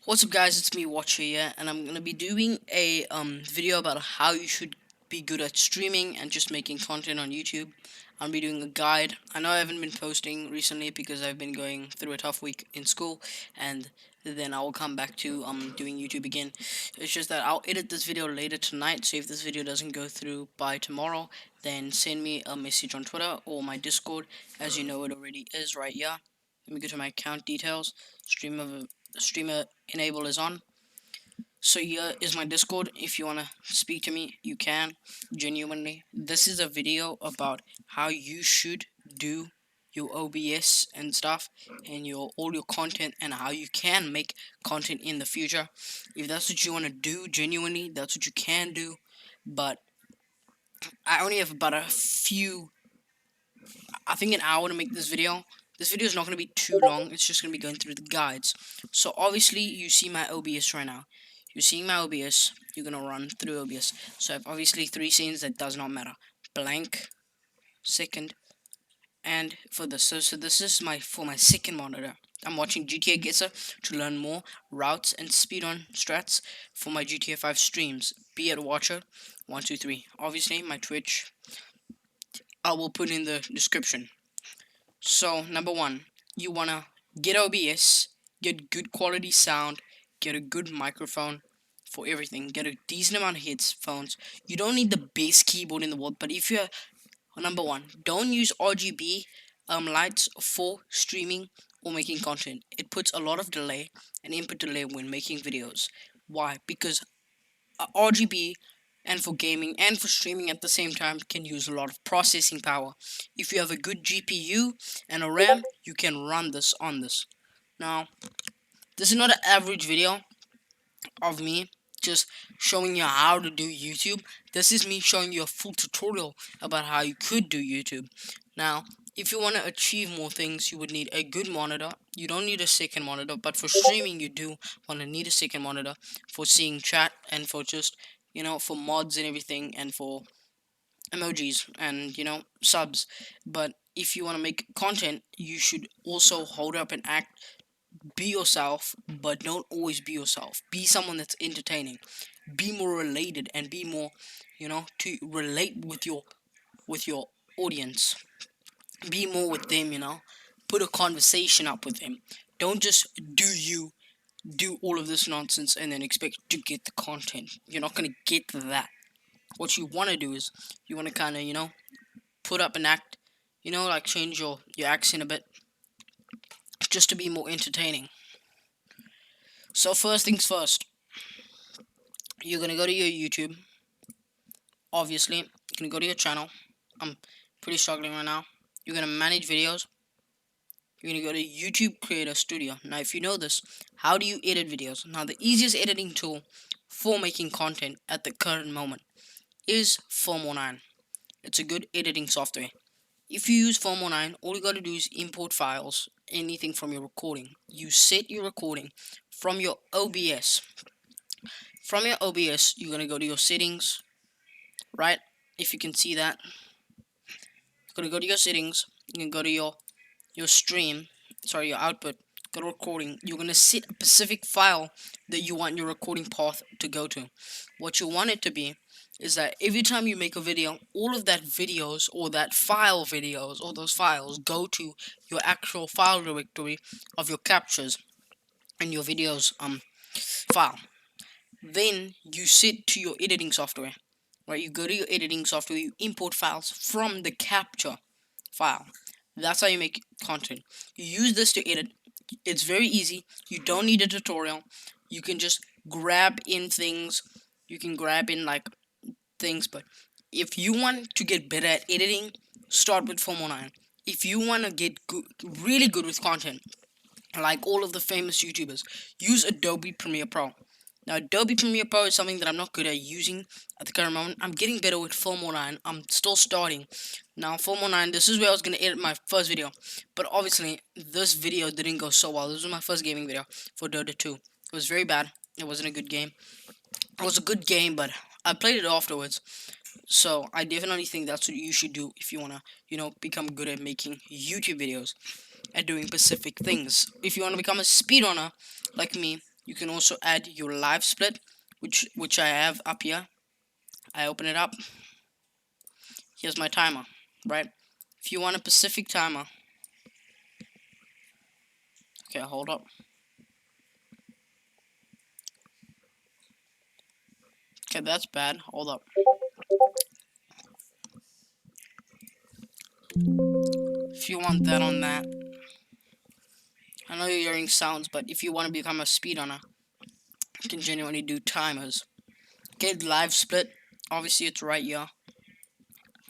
What's up guys, it's me Watcher here, and I'm gonna be doing a video about how you should be good at streaming and just making content on YouTube. I'll be doing a guide. I know I haven't been posting recently because I've been going through a tough week in school, and then I will come back to doing YouTube again. It's just that I'll edit this video later tonight, so if this video doesn't go through by tomorrow, then send me a message on Twitter or my Discord, as you know it already is right here. Let me go to my account details. Streamer enable is on. So here is my Discord. If you wanna speak to me, you can. Genuinely, this is a video about how you should do your OBS and stuff, and your all your content, and how you can make content in the future. If that's what you wanna do, genuinely, that's what you can do. But I only have about a few. I think an hour to make this video. This video is not going to be too long. It's just going to be going through the guides. So obviously you see my OBS right now. You're seeing my OBS. You're going to run through OBS. So I have obviously 3 scenes. That does not matter. Blank, second, and for this. So this is for my second monitor. I'm watching GTA Getzer to learn more routes and speedrun strats for my GTA 5 streams. Be it Watcher 123. Obviously my Twitch I will put in the description. So, number one, you wanna get OBS, get good quality sound, get a good microphone for everything, get a decent amount of headphones. You don't need the best keyboard in the world, but if you're number one, don't use RGB lights for streaming or making content. It puts a lot of delay and input delay when making videos. Why? Because RGB and for gaming and for streaming at the same time can use a lot of processing power. If you have a good GPU and a RAM, you can run this on this. Now, this is not an average video of me just showing you how to do YouTube. This is me showing you a full tutorial about how you could do YouTube. Now, if you want to achieve more things, you would need a good monitor. You don't need a second monitor, but for streaming, you do want to need a second monitor for seeing chat and for just, for mods and everything, and for emojis and, subs. But if you want to make content, you should also hold up and act, be yourself, but don't always be yourself. Be someone that's entertaining. Be more related and be more, to relate with your audience. Be more with them. Put a conversation up with them. Don't just do all of this nonsense and then expect to get the content. You're not gonna get that. What you wanna do is you wanna kinda, put up an act, like change your accent a bit just to be more entertaining. So first things first, you're gonna go to your YouTube. Obviously, you're gonna go to your channel. I'm pretty struggling right now. You're gonna manage videos. You're gonna go to YouTube Creator Studio. Now, if you know this, how do you edit videos? Now, the easiest editing tool for making content at the current moment is Filmora. It's a good editing software. If you use Filmora, all you gotta do is import files, anything from your recording. You set your recording from your OBS. From your OBS, you're gonna go to your settings, right? If you can see that, you're gonna go to your settings. You can go to your stream, sorry, your output, go to recording. You're gonna set a specific file that you want your recording path to go to. What you want it to be is that every time you make a video, all of that videos or that file videos or those files go to your actual file directory of your captures and your videos file. Then you sit to your editing software, right? You go to your editing software, you import files from the capture file. That's how you make content. You use this to edit. It's very easy. You don't need a tutorial. You can just grab in things. You can grab in like things, but if you want to get better at editing, start with Filmora. If you want to get good, really good with content, like all of the famous YouTubers, use Adobe Premiere Pro. Now, Adobe Premiere Pro is something that I'm not good at using at the current moment. I'm getting better with Filmora. I'm still starting. Now, Filmora, this is where I was going to edit my first video. But obviously, this video didn't go so well. This was my first gaming video for Dota 2. It was very bad. It wasn't a good game. It was a good game, but I played it afterwards. So, I definitely think that's what you should do if you want to, become good at making YouTube videos and doing specific things. If you want to become a speedrunner like me, You can also add your live split, which I have up here. I open it up. Here's my timer, right? If you want a Pacific timer, okay, hold up. Okay, that's bad. Hold up. If you want that on that, I know you're hearing sounds, but if you want to become a speedrunner, you can genuinely do timers. Get live split. Obviously, it's right here.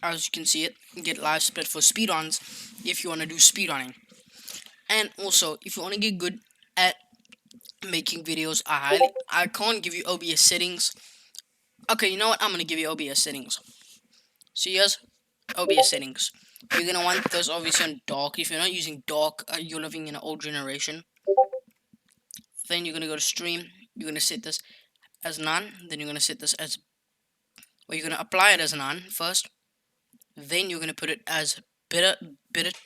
As you can see it, get live split for speedruns if you want to do speedrunning. And also, if you want to get good at making videos, I can't give you OBS settings. Okay, you know what? I'm gonna give you OBS settings. So here's OBS settings. You're gonna want this obviously on dark. If you're not using dark, you're living in an old generation. Then you're gonna go to stream. You're gonna set this as none. Then you're gonna set this as, well, you're gonna apply it as none first. Then you're gonna put it as bitter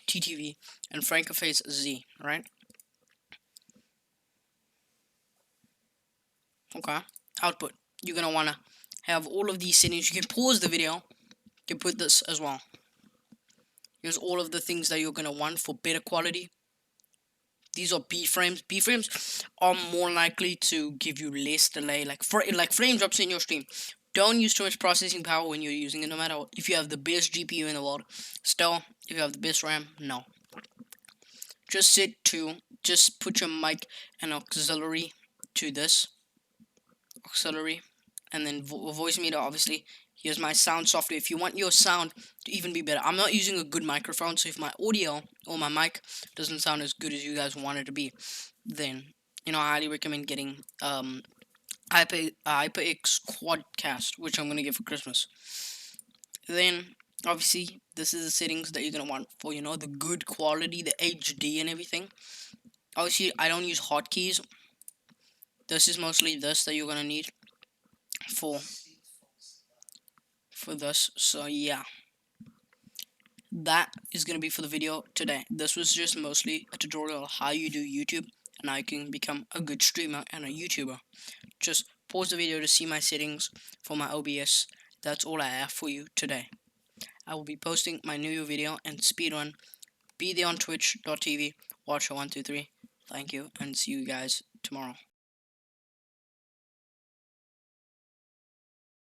TTV and Francophase Z, right? Okay. Output. You're gonna wanna have all of these settings. You can pause the video. You can put this as well. Here's all of the things that you're gonna want for better quality. These are B frames. B frames are more likely to give you less delay, like frame drops in your stream. Don't use too much processing power when you're using it, no matter what. If you have the best GPU in the world. Still, if you have the best RAM, no. Just put your mic and auxiliary to this. Auxiliary. And then voice meter, obviously. Here's my sound software. If you want your sound to even be better, I'm not using a good microphone, so if my audio or my mic doesn't sound as good as you guys want it to be, then I highly recommend getting HyperX Quadcast, which I'm gonna get for Christmas. Then obviously this is the settings that you're gonna want for the good quality, the HD and everything. Obviously I don't use hotkeys. This is mostly this that you're gonna need for this. So yeah, that is gonna be for the video today. This was just mostly a tutorial on how you do YouTube and how you can become a good streamer and a YouTuber. Just pause the video to see my settings for my OBS. That's all I have for you today. I will be posting my new video and speedrun. Be there on twitch.tv, watcher123. Thank you and see you guys tomorrow.